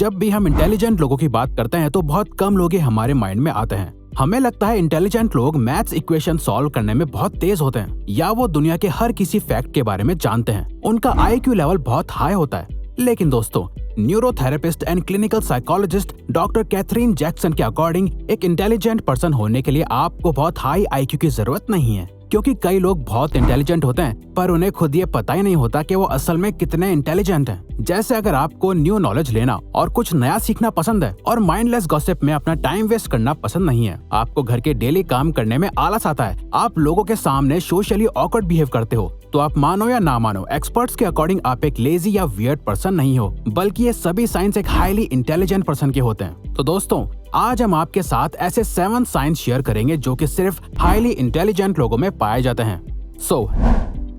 जब भी हम इंटेलिजेंट लोगों की बात करते हैं तो बहुत कम लोग ही हमारे माइंड में आते हैं। हमें लगता है इंटेलिजेंट लोग मैथ्स इक्वेशन सॉल्व करने में बहुत तेज होते हैं या वो दुनिया के हर किसी फैक्ट के बारे में जानते हैं। उनका IQ लेवल बहुत हाई होता है। लेकिन दोस्तों, neurotherapist and clinical psychologist doctor Catherine Jackson के अकॉर्डिंग एक इंटेलिजेंट पर्सन होने के लिए आपको बहुत हाई IQ की जरूरत नहीं है, क्योंकि कई लोग बहुत इंटेलिजेंट होते हैं पर उन्हें खुद ये पता ही नहीं होता कि वो असल में कितने इंटेलिजेंट हैं। जैसे अगर आपको न्यू नॉलेज लेना और कुछ नया सीखना पसंद है और माइंडलेस गॉसिप में अपना टाइम वेस्ट करना पसंद नहीं है, आपको घर के डेली काम करने में आलस आता है, आप लोगों के सामने सोशली ऑकवर्ड बिहेव करते हो, तो आप मानो या ना मानो एक्सपर्ट्स के अकॉर्डिंग आप एक लेजी या वियर्ड पर्सन नहीं हो, बल्कि ये सभी साइंस एक हाईली इंटेलिजेंट पर्सन के होते हैं। तो दोस्तों, आज हम आपके साथ ऐसे 7 साइंस शेयर करेंगे जो कि सिर्फ हाईली इंटेलिजेंट लोगों में पाए जाते हैं।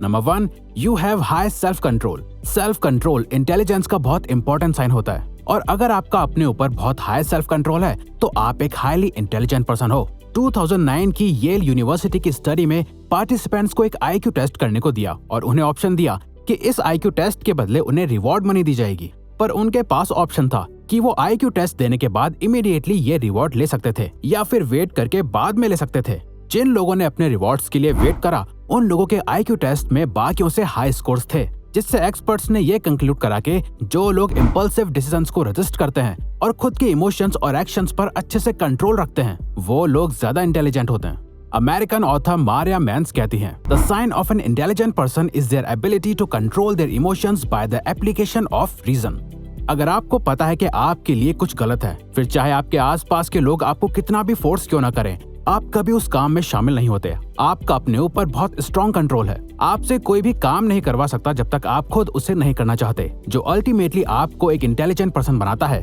Number 1, you have high self control. Self control intelligence का बहुत इंपॉर्टेंट साइन होता है, और अगर आपका अपने ऊपर बहुत हाई सेल्फ कंट्रोल है तो आप एक हाईली इंटेलिजेंट पर्सन हो। 2009 की येल यूनिवर्सिटी की स्टडी में पार्टिसिपेंट्स को एक IQ टेस्ट करने को दिया और उन्हें ऑप्शन दिया कि इस IQ टेस्ट के बदले उन्हें रिवॉर्ड मनी दी जाएगी, पर उनके पास ऑप्शन था कि वो IQ टेस्ट देने के बाद इमीडिएटली ये रिवॉर्ड ले सकते थे या फिर वेट करके बाद में ले सकते थे। जिन लोगों ने अपने रिवॉर्ड्स के लिए वेट करा, उन लोगों के IQ टेस्ट में बाकियों से हाई स्कोर्स थे, जिससे एक्सपर्ट्स ने ये कंक्लूड करा कि जो लोग इम्पल्सिव डिसीजंस को रजिस्ट करते हैं और खुद के इमोशंस और एक्शंस पर अच्छे से कंट्रोल रखते हैं, वो लोग ज्यादा इंटेलिजेंट होते हैं। अमेरिकन ऑथर मारिया मैंस कहती हैं, the sign of an intelligent person is their ability to control their emotions by the application of reason. अगर आपको पता है कि आपके लिए कुछ गलत है, फिर चाहे आपके आसपास के लोग आपको कितना भी फोर्स क्यों ना करें, आप कभी उस काम में शामिल नहीं होते। आपका अपने ऊपर बहुत स्ट्रॉन्ग कंट्रोल है। आपसे कोई भी काम नहीं करवा सकता जब तक आप खुद उसे नहीं करना चाहते, जो अल्टीमेटली आपको एक इंटेलिजेंट पर्सन बनाता है।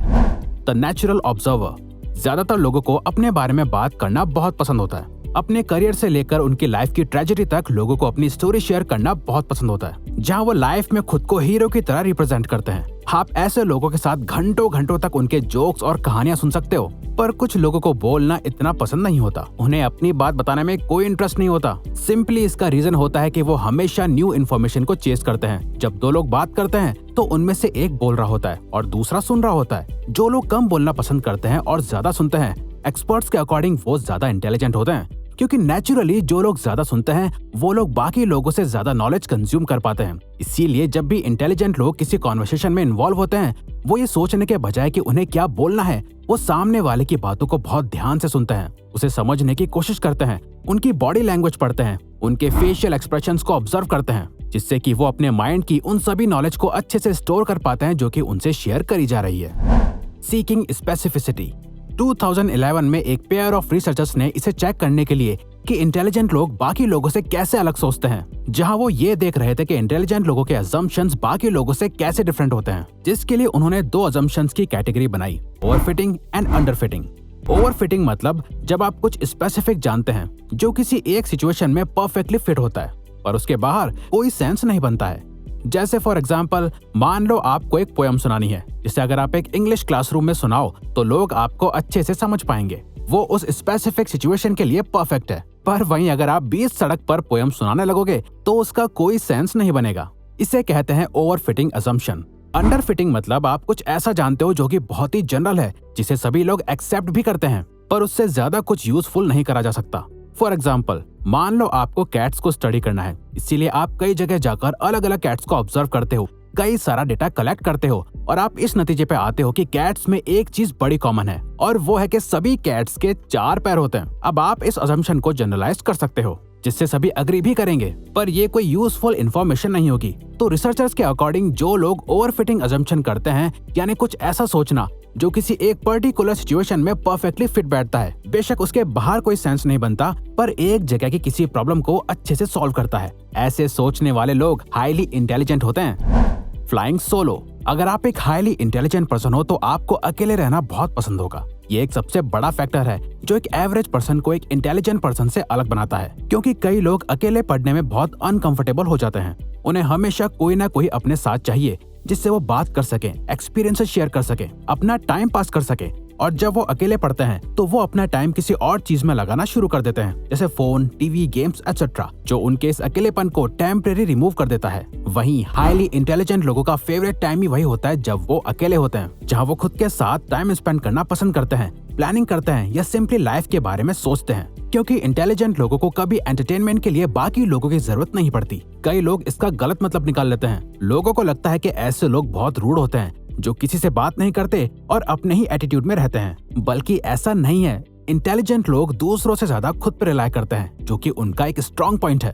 The natural observer. ज्यादातर लोगों को अपने बारे में बात करना बहुत पसंद होता है। अपने करियर से लेकर उनकी लाइफ की ट्रेजेडी तक लोगों को अपनी स्टोरी शेयर करना बहुत पसंद होता है, जहां वो लाइफ में खुद को हीरो की तरह रिप्रेजेंट करते हैं। आप ऐसे लोगों के साथ घंटों घंटों तक उनके जोक्स और कहानियां सुन सकते हो, पर कुछ लोगों को बोलना इतना पसंद नहीं होता। उन्हें अपनी बात बताने में कोई इंटरेस्ट नहीं होता। सिंपली इसका रीजन होता है कि वो हमेशा न्यू इन्फॉर्मेशन को चेस करते हैं। जब 2 लोग बात करते हैं तो उनमें से एक बोल रहा होता है और दूसरा सुन रहा होता है। जो लोग कम बोलना पसंद करते हैं और ज्यादा सुनते हैं, एक्सपर्ट्स के अकॉर्डिंग वो ज्यादा इंटेलिजेंट होते हैं, क्योंकि नेचुरली जो लोग ज्यादा सुनते हैं वो लोग बाकी लोगों से ज्यादा नॉलेज कंज्यूम कर पाते हैं। इसीलिए जब भी इंटेलिजेंट लोग किसी कॉन्वर्सेशन में इन्वॉल्व होते हैं, वो ये सोचने के बजाय कि उन्हें क्या बोलना है, वो सामने वाले की बातों को बहुत ध्यान से सुनते हैं, उसे समझने की कोशिश करते हैं, उनकी बॉडी लैंग्वेज पढ़ते हैं, उनके फेशियल एक्सप्रेशंस को ऑब्जर्व करते हैं, जिससे कि वो अपने माइंड की उन सभी नॉलेज को अच्छे से स्टोर कर पाते हैं जो कि उनसे शेयर करी जा रही है। Seeking specificity. 2011 में एक पेयर ऑफ रिसर्चर्स ने इसे चेक करने के लिए कि इंटेलिजेंट लोग बाकी लोगों से कैसे अलग सोचते हैं, जहां वो ये देख रहे थे कि इंटेलिजेंट लोगों के अजम्पशंस बाकी लोगों से कैसे डिफरेंट होते हैं, जिसके लिए उन्होंने 2 अजम्पशंस की कैटेगरी बनाई, ओवरफिटिंग एंड अंडरफिटिंग। ओवरफिटिंग मतलब जब आप कुछ स्पेसिफिक जानते हैं जो किसी एक सिचुएशन में परफेक्टली फिट होता है पर उसके बाहर कोई सेंस नहीं बनता है। जैसे फॉर एग्जाम्पल, मान लो आपको एक पोयम सुनानी है, जिसे अगर आप एक इंग्लिश क्लासरूम में सुनाओ तो लोग आपको अच्छे से समझ पाएंगे, वो उस स्पेसिफिक सिचुएशन के लिए परफेक्ट है। पर वहीं अगर आप 20 सड़क पर पोयम सुनाने लगोगे तो उसका कोई सेंस नहीं बनेगा। इसे कहते हैं ओवरफिटिंग असम्पशन। अंडरफिटिंग मतलब आप कुछ ऐसा जानते हो जो कि बहुत ही जनरल है, जिसे सभी लोग एक्सेप्ट भी करते हैं, पर उससे ज्यादा कुछ यूजफुल नहीं करा जा सकता। फॉर एग्जाम्पल, मान लो आपको कैट्स को स्टडी करना है, इसीलिए आप कई जगह जाकर अलग अलग कैट्स को ऑब्जर्व करते हो, कई सारा डेटा कलेक्ट करते हो और आप इस नतीजे पे आते हो कि कैट्स में एक चीज बड़ी कॉमन है, और वो है कि सभी कैट्स के 4 पैर होते हैं। अब आप इस असम्पशन को जनरलाइज कर सकते हो, जिससे सभी अग्री भी करेंगे, पर ये कोई यूजफुल इन्फॉर्मेशन नहीं होगी। तो रिसर्चर्स के अकॉर्डिंग जो लोग ओवरफिटिंग असम्पशन करते हैं, यानी कुछ ऐसा सोचना जो किसी एक पर्टिकुलर सिचुएशन में परफेक्टली फिट बैठता है, बेशक उसके बाहर कोई सेंस नहीं बनता, पर एक जगह की किसी प्रॉब्लम को अच्छे से सॉल्व करता है, ऐसे सोचने वाले लोग हाईली इंटेलिजेंट होते हैं। Flying solo. अगर आप एक हाईली इंटेलिजेंट पर्सन हो तो आपको अकेले रहना बहुत पसंद होगा। ये एक सबसे बड़ा फैक्टर है जो एक एवरेज पर्सन को एक इंटेलिजेंट पर्सन से अलग बनाता है, क्योंकि कई लोग अकेले पढ़ने में बहुत अनकंफर्टेबल हो जाते हैं। उन्हें हमेशा कोई ना कोई अपने साथ चाहिए जिससे वो बात कर सके, एक्सपीरियंसेस शेयर कर सके, अपना टाइम पास कर सके। और जब वो अकेले पढ़ते हैं तो वो अपना टाइम किसी और चीज में लगाना शुरू कर देते हैं, जैसे फोन, टीवी, गेम्स एक्सेट्रा, जो उनके इस अकेलेपन को टेम्परेरी रिमूव कर देता है। वहीं हाईली इंटेलिजेंट लोगों का फेवरेट टाइम ही वही होता है जब वो अकेले होते हैं, जहाँ वो खुद के साथ टाइम स्पेंड करना पसंद करते हैं, प्लानिंग करते हैं या सिंपली लाइफ के बारे में सोचते हैं। क्योंकि इंटेलिजेंट लोगों को कभी एंटरटेनमेंट के लिए बाकी लोगों की जरूरत नहीं पड़ती। कई लोग इसका गलत मतलब निकाल लेते हैं। लोगों को लगता है कि ऐसे लोग बहुत रूड होते हैं, जो किसी से बात नहीं करते और अपने ही एटीट्यूड में रहते हैं, बल्कि ऐसा नहीं है। इंटेलिजेंट लोग दूसरों से ज्यादा खुद पर रिलाय करते हैं, जो कि उनका एक स्ट्रॉन्ग पॉइंट है।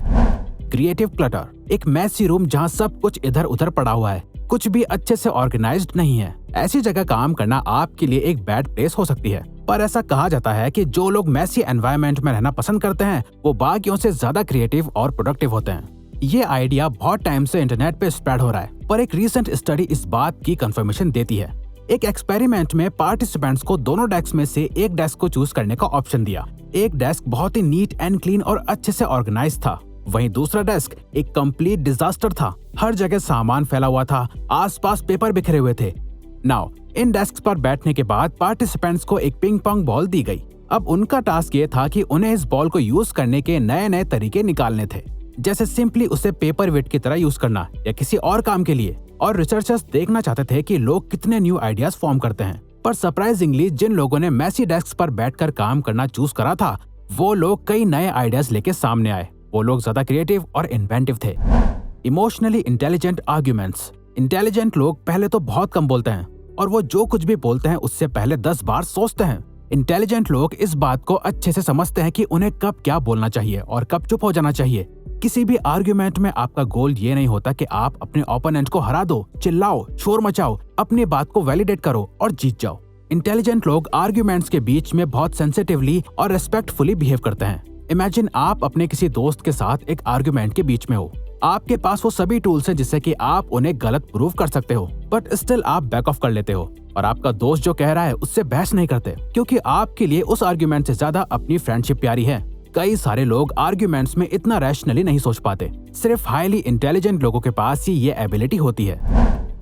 क्रिएटिव क्लटर, एक मैसी रूम जहाँ सब कुछ इधर उधर पड़ा हुआ है, कुछ भी अच्छे से ऑर्गेनाइज्ड नहीं है। ऐसी जगह काम करना आपके लिए एक बैड प्लेस हो सकती है। पर ऐसा कहा जाता है कि जो लोग मैसी एनवायरनमेंट में रहना पसंद करते हैं वो बाकियों से ज्यादा क्रिएटिव और प्रोडक्टिव होते हैं। ये आइडिया बहुत टाइम से इंटरनेट पे स्प्रेड हो रहा है, पर एक रीसेंट स्टडी इस बात की कंफर्मेशन देती है। एक एक्सपेरिमेंट में पार्टिसिपेंट्स को दोनों डेस्क में से एक डेस्क को चूज करने का ऑप्शन दिया। एक डेस्क बहुत ही नीट एंड क्लीन और अच्छे से ऑर्गेनाइज था, वहीं दूसरा डेस्क एक कंप्लीट डिजास्टर था। हर जगह सामान फैला हुआ था, आसपास पेपर बिखरे हुए थे। नाउ इन डेस्क पर बैठने के बाद पार्टिसिपेंट्स को एक पिंग पोंग बॉल दी गई। अब उनका टास्क ये था कि उन्हें इस बॉल को यूज करने के नए नए तरीके निकालने थे, जैसे सिंपली उसे पेपर वेट की तरह यूज करना या किसी और काम के लिए। और रिसर्चर्स देखना चाहते थे कि लोग कितने न्यू आइडियाज फॉर्म करते हैं। पर सरप्राइजिंगली जिन लोगों ने मैसी डेस्क पर बैठकर काम करना चूज करा था, वो लोग कई नए आइडियाज लेके सामने आए। वो लोग ज्यादा क्रिएटिव और इन्वेंटिव थे। इमोशनली इंटेलिजेंट आर्ग्यूमेंट्स, इंटेलिजेंट लोग पहले तो बहुत कम बोलते हैं और वो जो कुछ भी बोलते हैं उससे पहले 10 बार सोचते हैं। इंटेलिजेंट लोग इस बात को अच्छे से समझते हैं कि उन्हें कब क्या बोलना चाहिए और कब चुप हो जाना चाहिए। किसी भी आर्ग्यूमेंट में आपका गोल ये नहीं होता कि आप अपने ओपोनेंट को हरा दो, चिल्लाओ, शोर मचाओ, अपनी बात को वैलिडेट करो और जीत जाओ। इंटेलिजेंट लोग आर्ग्यूमेंट्स के बीच में बहुत सेंसिटिवली और रेस्पेक्टफुली बिहेव करते हैं। इमेजिन आप अपने किसी दोस्त के साथ एक आर्ग्यूमेंट के बीच में हो। आपके पास वो सभी टूल्स हैं जिससे कि आप उन्हें गलत प्रूव कर सकते हो, बट स्टिल आप बैक ऑफ कर लेते हो और आपका दोस्त जो कह रहा है उससे बहस नहीं करते, क्योंकि आपके लिए उस आर्ग्यूमेंट से ज्यादा अपनी फ्रेंडशिप प्यारी है। कई सारे लोग आर्ग्यूमेंट्स में इतना रैशनली नहीं सोच पाते। सिर्फ हाईली इंटेलिजेंट लोगों के पास ही ये एबिलिटी होती है।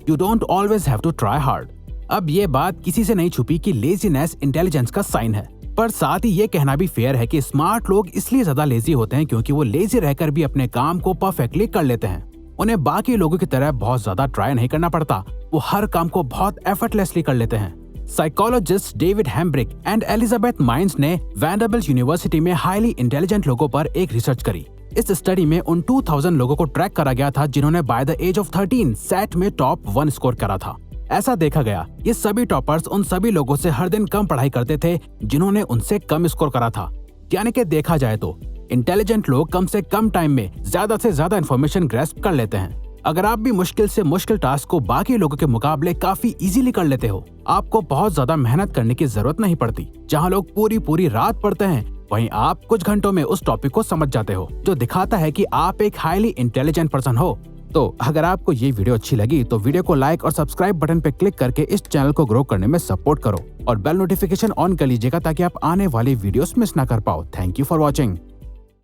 You don't always have to try hard. अब ये बात किसी से नहीं छुपी कि लेजीनेस इंटेलिजेंस का साइन है, पर साथ ही ये कहना भी फेयर है कि स्मार्ट लोग इसलिए ज्यादा लेजी होते हैं क्योंकि वो लेजी रहकर भी अपने काम को परफेक्टली कर लेते हैं। उन्हें बाकी लोगों की तरह बहुत ज्यादा ट्राई नहीं करना पड़ता, वो हर काम को बहुत एफर्टलेसली कर लेते हैं। Psychologist David Hambrick and Elizabeth Meinz ने वैंडरबिल्ट यूनिवर्सिटी में हाईली इंटेलिजेंट लोगों पर एक रिसर्च करी। इस स्टडी में उन 2000 लोगों को ट्रैक करा गया था जिन्होंने by the age of 13 SAT में टॉप 1 स्कोर करा था। ऐसा देखा गया ये सभी टॉपर्स उन सभी लोगों से हर दिन कम पढ़ाई करते थे जिन्होंने उनसे कम स्कोर करा था। यानी कि देखा जाए तो इंटेलिजेंट लोग कम से कम टाइम में ज्यादा से ज्यादा इन्फॉर्मेशन ग्रैस्प कर लेते हैं। अगर आप भी मुश्किल से मुश्किल टास्क को बाकी लोगों के मुकाबले काफी इजीली कर लेते हो, आपको बहुत ज्यादा मेहनत करने की जरूरत नहीं पड़ती। जहाँ लोग पूरी पूरी रात पढ़ते हैं, वहीं आप कुछ घंटों में उस टॉपिक को समझ जाते हो, जो दिखाता है कि आप एक हाईली इंटेलिजेंट पर्सन हो। तो अगर आपको ये वीडियो अच्छी लगी तो वीडियो को लाइक और सब्सक्राइब बटन पे क्लिक करके इस चैनल को ग्रो करने में सपोर्ट करो और बेल नोटिफिकेशन ऑन कर लीजिएगा ताकि आप आने वाली वीडियोस मिस ना कर पाओ। Thank you for watching.